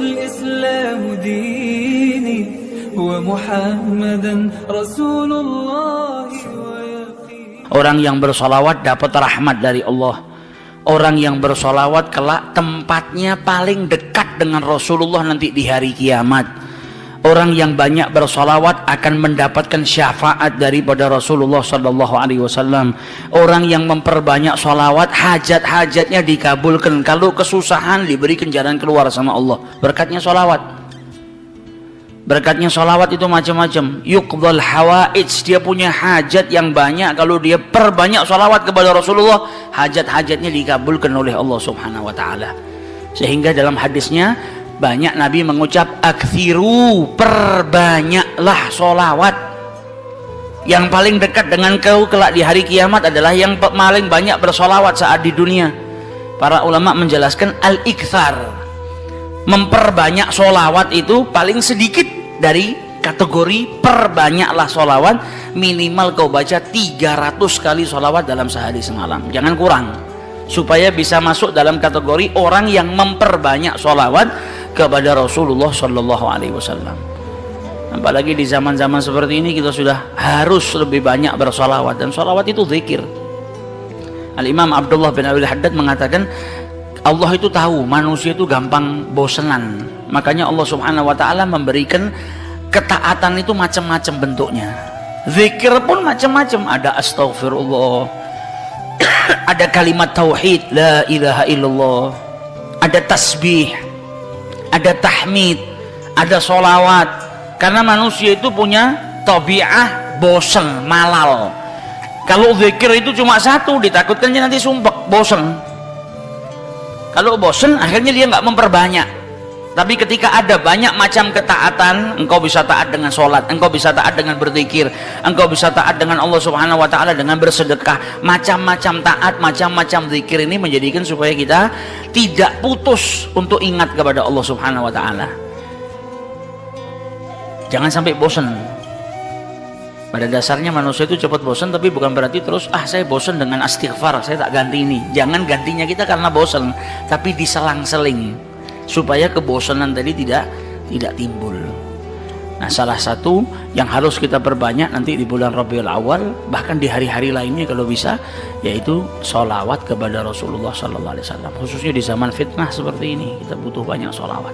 الإسلام ديني ومحمدا رسول الله ويقين. Orang yang bersolawat dapat rahmat dari Allah. Orang yang bersolawat kelak tempatnya paling dekat dengan Rasulullah nanti di hari kiamat. Orang yang banyak bersolawat akan mendapatkan syafaat daripada Rasulullah Sallallahu Alaihi Wasallam. Orang yang memperbanyak solawat, hajat-hajatnya dikabulkan. Kalau kesusahan, diberikan jalan keluar sama Allah. Berkatnya solawat. Berkatnya solawat itu macam-macam. Yuqdhal hawaij, dia punya hajat yang banyak. Kalau dia perbanyak solawat kepada Rasulullah, hajat-hajatnya dikabulkan oleh Allah Subhanahu Wa Taala. Sehingga dalam hadisnya banyak Nabi mengucap aktsiru, perbanyaklah solawat. Yang paling dekat dengan kau kelak di hari kiamat adalah yang paling banyak bersolawat saat di dunia. Para ulama menjelaskan al-iktsar, memperbanyak solawat itu paling sedikit dari kategori perbanyaklah solawat. Minimal kau baca 300 kali solawat dalam sehari semalam, jangan kurang, supaya bisa masuk dalam kategori orang yang memperbanyak solawat kepada Rasulullah Sallallahu Alaihi Wasallam. Apalagi di zaman-zaman seperti ini kita sudah harus lebih banyak bersolawat, dan solawat itu zikir. Al-Imam Abdullah bin Abi Haddad mengatakan Allah itu tahu manusia itu gampang bosenan, makanya Allah Subhanahu Wa Taala memberikan ketaatan itu macam-macam bentuknya. Zikir pun macam-macam, ada astaghfirullah, ada kalimat tauhid la ilaha illallah, ada tasbih, ada tahmid, ada solawat. Karena manusia itu punya tabiah bosen, malal. Kalau zikir itu cuma satu, ditakutkannya nanti sumpek, bosen. Kalau bosen akhirnya dia nggak memperbanyak. Tapi ketika ada banyak macam ketaatan, engkau bisa taat dengan sholat, engkau bisa taat dengan berzikir, engkau bisa taat dengan Allah Subhanahu Wa Taala dengan bersedekah. Macam-macam taat, macam-macam zikir ini menjadikan supaya kita tidak putus untuk ingat kepada Allah Subhanahu Wa Taala. Jangan sampai bosan. Pada dasarnya manusia itu cepat bosan, tapi bukan berarti terus saya bosan dengan istighfar, saya tak ganti ini. Jangan gantinya kita karena bosan, tapi diselang-seling supaya kebosanan tadi tidak timbul. Nah, salah satu yang harus kita perbanyak nanti di bulan Rabiul Awal, bahkan di hari-hari lainnya kalau bisa, yaitu sholawat kepada Rasulullah Sallallahu Alaihi Wasallam. Khususnya di zaman fitnah seperti ini, kita butuh banyak sholawat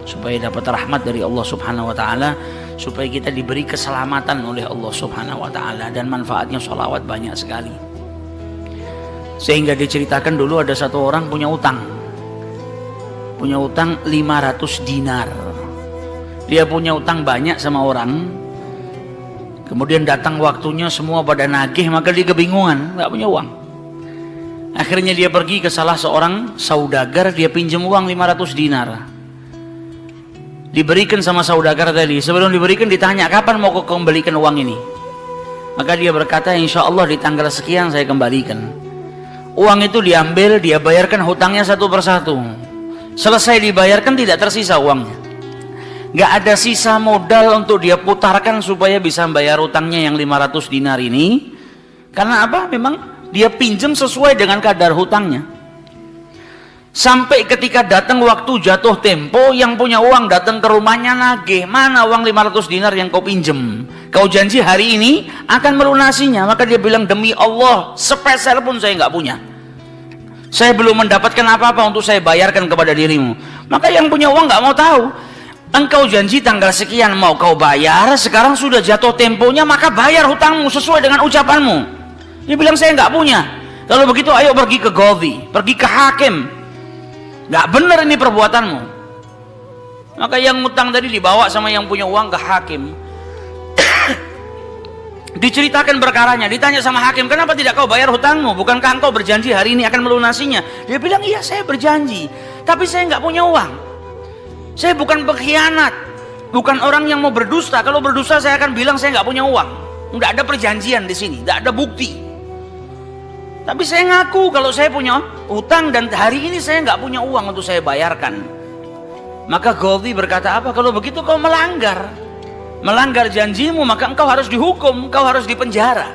supaya dapat rahmat dari Allah Subhanahu Wa Taala, supaya kita diberi keselamatan oleh Allah Subhanahu Wa Taala, dan manfaatnya sholawat banyak sekali. Sehingga diceritakan dulu ada satu orang punya utang 500 dinar. Dia punya utang banyak sama orang, kemudian datang waktunya semua pada nagih, maka dia kebingungan, nggak punya uang. Akhirnya dia pergi ke salah seorang saudagar, dia pinjam uang 500 dinar. Diberikan sama saudagar tadi. Sebelum diberikan ditanya, kapan mau kau kembalikan uang ini? Maka dia berkata, insya Allah di tanggal sekian saya kembalikan. Uang itu diambil, dia bayarkan hutangnya satu persatu. Selesai dibayarkan tidak tersisa uangnya. Gak ada sisa modal untuk dia putarkan supaya bisa bayar hutangnya yang 500 dinar ini. Karena apa? Memang dia pinjam sesuai dengan kadar hutangnya. Sampai ketika datang waktu jatuh tempo, yang punya uang datang ke rumahnya nagih, mana uang 500 dinar yang kau pinjam? Kau janji hari ini akan melunasinya. Maka dia bilang, demi Allah, sepeser pun saya nggak punya. Saya belum mendapatkan apa-apa untuk saya bayarkan kepada dirimu. Maka yang punya uang nggak mau tahu. Engkau janji tanggal sekian mau kau bayar, sekarang sudah jatuh temponya, maka bayar hutangmu sesuai dengan ucapanmu. Dia bilang, saya nggak punya. Kalau begitu ayo pergi ke Qadhi, pergi ke hakim. Nggak benar ini perbuatanmu. Maka yang ngutang tadi dibawa sama yang punya uang ke hakim. Diceritakan perkaranya, ditanya sama hakim, kenapa tidak kau bayar hutangmu? Bukankah engkau berjanji hari ini akan melunasinya? Dia bilang, iya saya berjanji, tapi saya nggak punya uang. Saya bukan pengkhianat, bukan orang yang mau berdusta. Kalau berdusta saya akan bilang saya nggak punya uang. Nggak ada perjanjian di sini, nggak ada bukti. Tapi saya ngaku kalau saya punya utang dan hari ini saya nggak punya uang untuk saya bayarkan. Maka Qadhi berkata, apa? Kalau begitu kau melanggar janjimu, maka engkau harus dihukum, engkau harus dipenjara.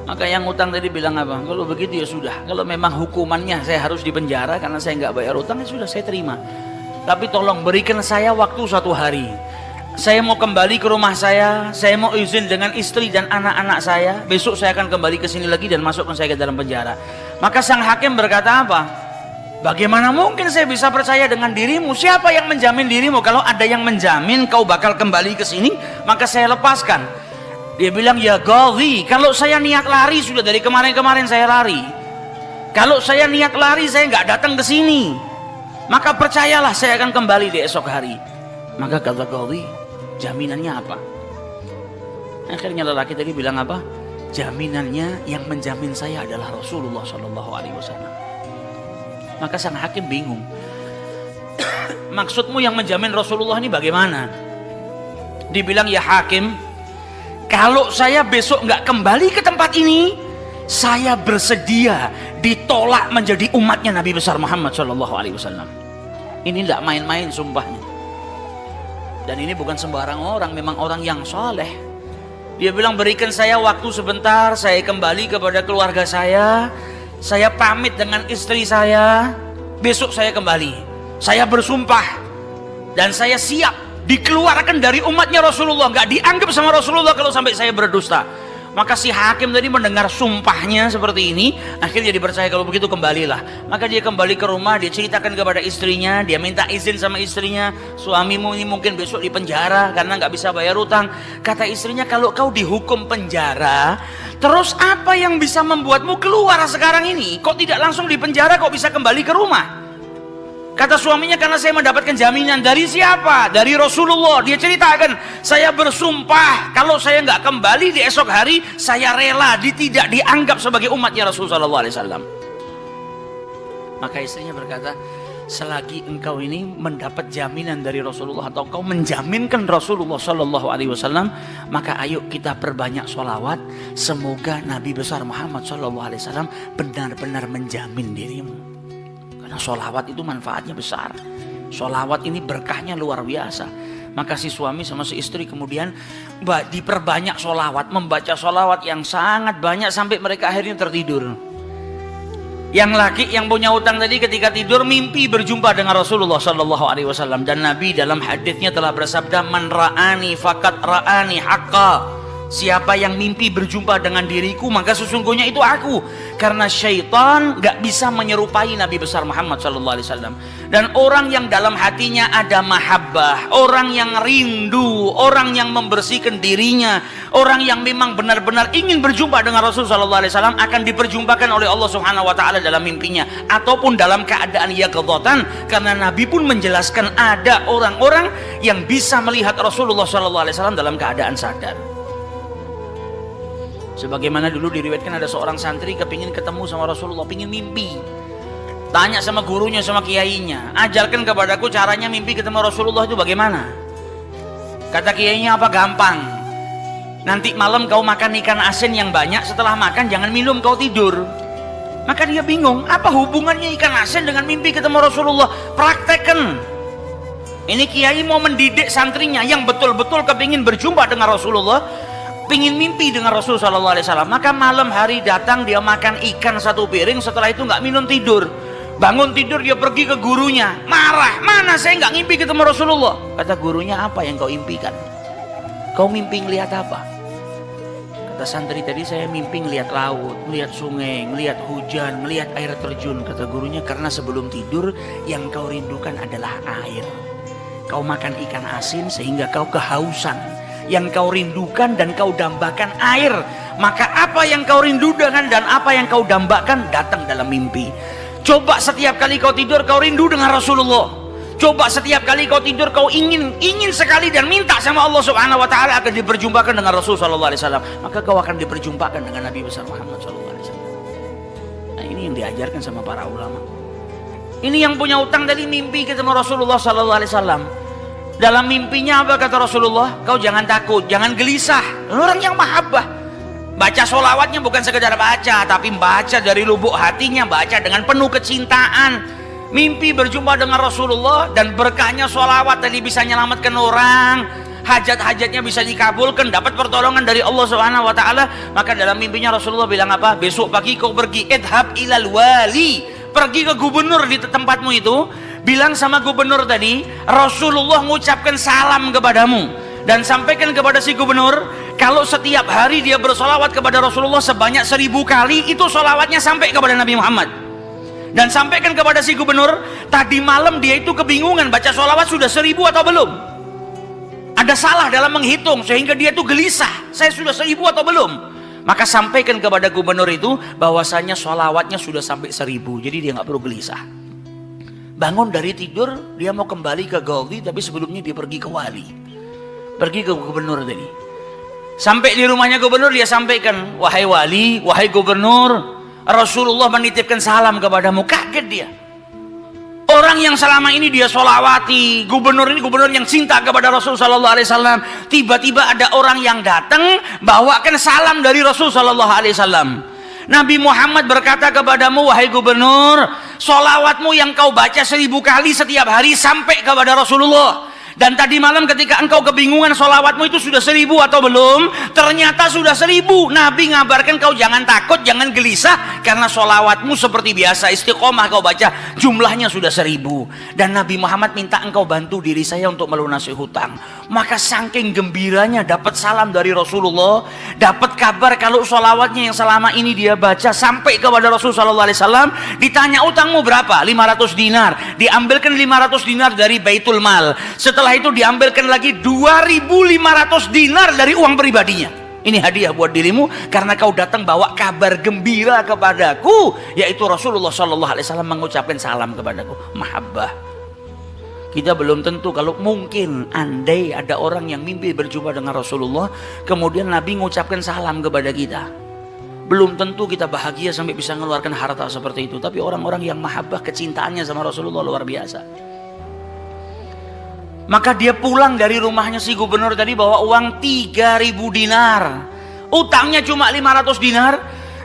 Maka yang utang tadi bilang apa? Kalau begitu ya sudah. Kalau memang hukumannya saya harus dipenjara karena saya nggak bayar utang, ya sudah saya terima. Tapi tolong berikan saya waktu 1 hari. Saya mau kembali ke rumah saya mau izin dengan istri dan anak-anak saya. Besok saya akan kembali ke sini lagi dan masukkan saya ke dalam penjara. Maka sang hakim berkata apa? Bagaimana mungkin saya bisa percaya dengan dirimu? Siapa yang menjamin dirimu? Kalau ada yang menjamin kau bakal kembali ke sini, maka saya lepaskan. Dia bilang, ya Ghadhi, kalau saya niat lari sudah dari kemarin-kemarin saya lari. Kalau saya niat lari saya nggak datang ke sini. Maka percayalah saya akan kembali di esok hari. Maka kata Ghadhi, jaminannya apa? Akhirnya lelaki tadi bilang apa? Jaminannya yang menjamin saya adalah Rasulullah SAW. Maka sang hakim bingung. Maksudmu yang menjamin Rasulullah ini bagaimana? Dibilang, ya hakim, kalau saya besok nggak kembali ke tempat ini, saya bersedia ditolak menjadi umatnya Nabi besar Muhammad SAW. Ini tidak main-main sumpahnya. Dan ini bukan sembarang orang, memang orang yang soleh. Dia bilang, berikan saya waktu sebentar, saya kembali kepada keluarga saya pamit dengan istri saya, besok saya kembali. Saya bersumpah dan saya siap dikeluarkan dari umatnya Rasulullah, nggak dianggap sama Rasulullah kalau sampai saya berdusta. Maka si hakim tadi mendengar sumpahnya seperti ini, akhirnya dipercaya kalau begitu kembalilah. Maka dia kembali ke rumah, dia ceritakan kepada istrinya, dia minta izin sama istrinya, suamimu ini mungkin besok di penjara karena nggak bisa bayar utang. Kata istrinya, kalau kau dihukum penjara, terus apa yang bisa membuatmu keluar sekarang ini? Kok tidak langsung di penjara, kok bisa kembali ke rumah? Kata suaminya, karena saya mendapatkan jaminan. Dari siapa? Dari Rasulullah. Dia ceritakan, saya bersumpah kalau saya nggak kembali di esok hari, saya rela tidak dianggap sebagai umatnya Rasulullah SAW. Maka istrinya berkata, selagi engkau ini mendapat jaminan dari Rasulullah atau engkau menjaminkan Rasulullah SAW, maka ayo kita perbanyak sholawat. Semoga Nabi besar Muhammad SAW benar-benar menjamin dirimu. Karena sholawat itu manfaatnya besar. Sholawat ini berkahnya luar biasa. Maka si suami sama si istri kemudian diperbanyak sholawat, membaca sholawat yang sangat banyak sampai mereka akhirnya tertidur. Yang laki yang punya utang tadi ketika tidur mimpi berjumpa dengan Rasulullah SAW. Dan Nabi dalam hadisnya telah bersabda, man ra'ani fakat ra'ani haqqa. Siapa yang mimpi berjumpa dengan diriku, maka sesungguhnya itu aku. Karena syaitan gak bisa menyerupai Nabi besar Muhammad SAW. Dan orang yang dalam hatinya ada mahabbah, orang yang rindu, orang yang membersihkan dirinya, orang yang memang benar-benar ingin berjumpa dengan Rasulullah SAW, akan diperjumpakan oleh Allah Subhanahu Wa Taala dalam mimpinya ataupun dalam keadaan yaqdzatan. Karena Nabi pun menjelaskan ada orang-orang yang bisa melihat Rasulullah SAW dalam keadaan sadar. Sebagaimana dulu diriwayatkan ada seorang santri kepingin ketemu sama Rasulullah, pingin mimpi. Tanya sama gurunya, sama kiainya, ajarkan kepadaku caranya mimpi ketemu Rasulullah itu bagaimana. Kata kiainya, apa gampang. Nanti malam kau makan ikan asin yang banyak, setelah makan jangan minum, kau tidur. Maka dia bingung, apa hubungannya ikan asin dengan mimpi ketemu Rasulullah? Praktekkan. Ini kiai mau mendidik santrinya yang betul-betul kepingin berjumpa dengan Rasulullah, pingin mimpi dengan Rasulullah SAW. Maka malam hari datang, dia makan ikan 1 piring, setelah itu nggak minum, tidur. Bangun tidur dia pergi ke gurunya, marah, mana saya nggak ngimpi ketemu Rasulullah. Kata gurunya, apa yang kau impikan? Kau mimpi ngelihat apa? Kata santri tadi, saya mimpi ngelihat laut, ngelihat sungai, ngelihat hujan, ngelihat air terjun. Kata gurunya, karena sebelum tidur yang kau rindukan adalah air. Kau makan ikan asin sehingga kau kehausan. Yang kau rindukan dan kau dambakan air. Maka apa yang kau rindukan dan apa yang kau dambakan datang dalam mimpi. Coba setiap kali kau tidur kau rindu dengan Rasulullah. Coba setiap kali kau tidur kau ingin sekali dan minta sama Allah Subhanahu Wa Taala akan diperjumpakan dengan Rasulullah SAW. Maka kau akan diperjumpakan dengan Nabi besar Muhammad SAW. Nah, ini yang diajarkan sama para ulama. Ini yang punya utang tadi mimpi ketemu Rasulullah SAW. Dalam mimpinya apa kata Rasulullah? Kau jangan takut, jangan gelisah. Orang yang mahabbah, baca sholawatnya bukan sekedar baca, tapi baca dari lubuk hatinya, baca dengan penuh kecintaan. Mimpi berjumpa dengan Rasulullah dan berkahnya sholawat tadi bisa menyelamatkan orang. hajat-hajatnya bisa dikabulkan, dapat pertolongan dari Allah Subhanahu wa taala. Maka dalam mimpinya Rasulullah bilang apa? Besok pagi kau pergi, idhab ilal wali, pergi ke gubernur di tempatmu itu, bilang sama gubernur tadi, Rasulullah mengucapkan salam kepadamu, dan sampaikan kepada si gubernur, kalau setiap hari dia bersolawat kepada Rasulullah sebanyak 1000 kali, itu solawatnya sampai kepada Nabi Muhammad. Dan sampaikan kepada si gubernur, tadi malam dia itu kebingungan baca solawat sudah 1000 atau belum. Ada salah dalam menghitung sehingga dia itu gelisah, saya sudah 1000 atau belum. Maka sampaikan kepada gubernur itu bahwasanya solawatnya sudah sampai 1000, jadi dia nggak perlu gelisah. Bangun dari tidur, dia mau kembali ke Ghazi, tapi sebelumnya dia pergi ke wali, pergi ke gubernur tadi. Sampai di rumahnya gubernur, dia sampaikan, wahai wali, wahai gubernur, Rasulullah menitipkan salam kepadamu. Kaget dia. Orang yang selama ini dia solawati, gubernur ini gubernur yang cinta kepada Rasul Sallallahu Alaihi Wasallam, tiba-tiba ada orang yang datang bawakan salam dari Rasul Sallallahu Alaihi Wasallam. Nabi Muhammad berkata kepadamu, wahai gubernur, solawatmu yang kau baca 1000 kali setiap hari sampai kepada Rasulullah. Dan tadi malam ketika engkau kebingungan solawatmu itu sudah 1000 atau belum, ternyata sudah 1000. Nabi ngabarkan kau jangan takut, jangan gelisah, karena solawatmu seperti biasa, istiqomah kau baca, jumlahnya sudah 1000. Dan Nabi Muhammad minta engkau bantu diri saya untuk melunasi hutang. Maka saking gembiranya dapat salam dari Rasulullah, dapat kabar kalau solawatnya yang selama ini dia baca sampai kepada Rasul Sallallahu Alaihi Wasallam. Ditanya utangmu berapa? 500 dinar. Diambilkan 500 dinar dari Baitul Mal. Setelah itu diambilkan lagi 2500 dinar dari uang pribadinya. Ini hadiah buat dirimu karena kau datang bawa kabar gembira kepadaku, yaitu Rasulullah Sallallahu Alaihi Wasallam mengucapkan salam kepadaku. Mahabbah. Kita belum tentu, kalau mungkin andai ada orang yang mimpi berjumpa dengan Rasulullah, kemudian Nabi mengucapkan salam kepada kita, belum tentu kita bahagia sampai bisa mengeluarkan harta seperti itu. Tapi orang-orang yang mahabbah, kecintaannya sama Rasulullah luar biasa. Maka dia pulang dari rumahnya si gubernur tadi bawa uang 3000 dinar. Utangnya cuma 500 dinar.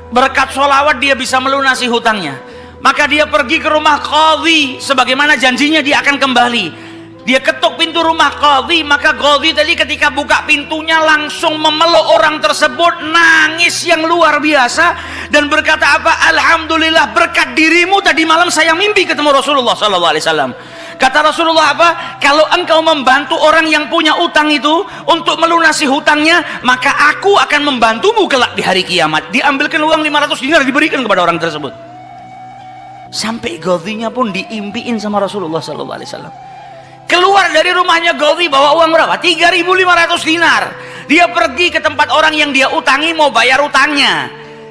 Berkat sholawat dia bisa melunasi hutangnya. Maka dia pergi ke rumah qadhi, sebagaimana janjinya dia akan kembali. Dia ketuk pintu rumah qadhi, maka qadhi tadi ketika buka pintunya langsung memeluk orang tersebut, nangis yang luar biasa dan berkata apa? Alhamdulillah, berkat dirimu tadi malam saya mimpi ketemu Rasulullah Sallallahu Alaihi Wasallam. Kata Rasulullah apa? Kalau engkau membantu orang yang punya utang itu untuk melunasi hutangnya, maka aku akan membantumu kelak di hari kiamat. Diambilkan uang 500 dinar diberikan kepada orang tersebut. Sampai Ghazinya pun diimpiin sama Rasulullah Sallallahu Alaihi Wasallam. Keluar dari rumahnya Ghazi bawa uang berapa? 3500 dinar. Dia pergi ke tempat orang yang dia utangi mau bayar utangnya.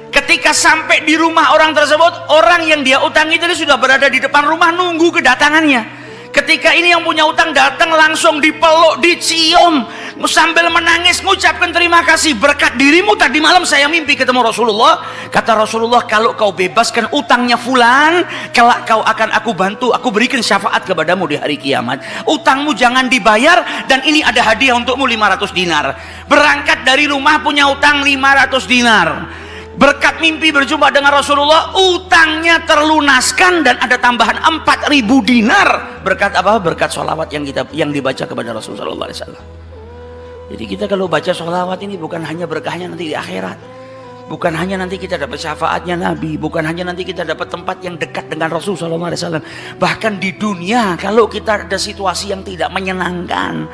Ketika sampai di rumah orang tersebut, orang yang dia utangi tadi sudah berada di depan rumah nunggu kedatangannya. Ketika ini yang punya utang datang, langsung dipeluk, dicium, sambil menangis mengucapkan terima kasih, berkat dirimu tadi malam saya mimpi ketemu Rasulullah. Kata Rasulullah, kalau kau bebaskan utangnya fulan, kelak kau akan aku bantu, aku berikan syafaat kepadamu di hari kiamat. Utangmu jangan dibayar, dan ini ada hadiah untukmu 500 dinar. Berangkat dari rumah punya utang 500 dinar. Berkat mimpi berjumpa dengan Rasulullah, utangnya terlunaskan dan ada tambahan 4000 dinar. Berkat apa? Berkat sholawat yang dibaca kepada Rasulullah Sallallahu Alaihi Wasallam. Jadi kita kalau baca sholawat ini bukan hanya berkahnya nanti di akhirat, bukan hanya nanti kita dapat syafaatnya Nabi, bukan hanya nanti kita dapat tempat yang dekat dengan Rasul Sallallahu Alaihi Wasallam. Bahkan di dunia kalau kita ada situasi yang tidak menyenangkan,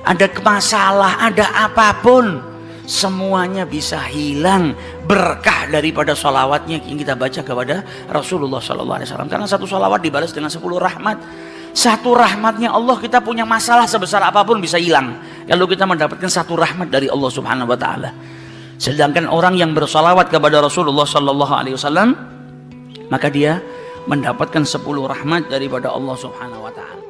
ada masalah, ada apapun, semuanya bisa hilang berkah daripada sholawatnya yang kita baca kepada Rasulullah Sallallahu Alaihi Wasallam. Karena satu sholawat dibalas dengan 10 rahmat. Satu rahmatnya Allah, kita punya masalah sebesar apapun bisa hilang kalau kita mendapatkan satu rahmat dari Allah Subhanahu Wa Taala. Sedangkan orang yang bersolawat kepada Rasulullah Sallallahu Alaihi Wasallam, maka dia mendapatkan 10 rahmat daripada Allah Subhanahu Wa Taala.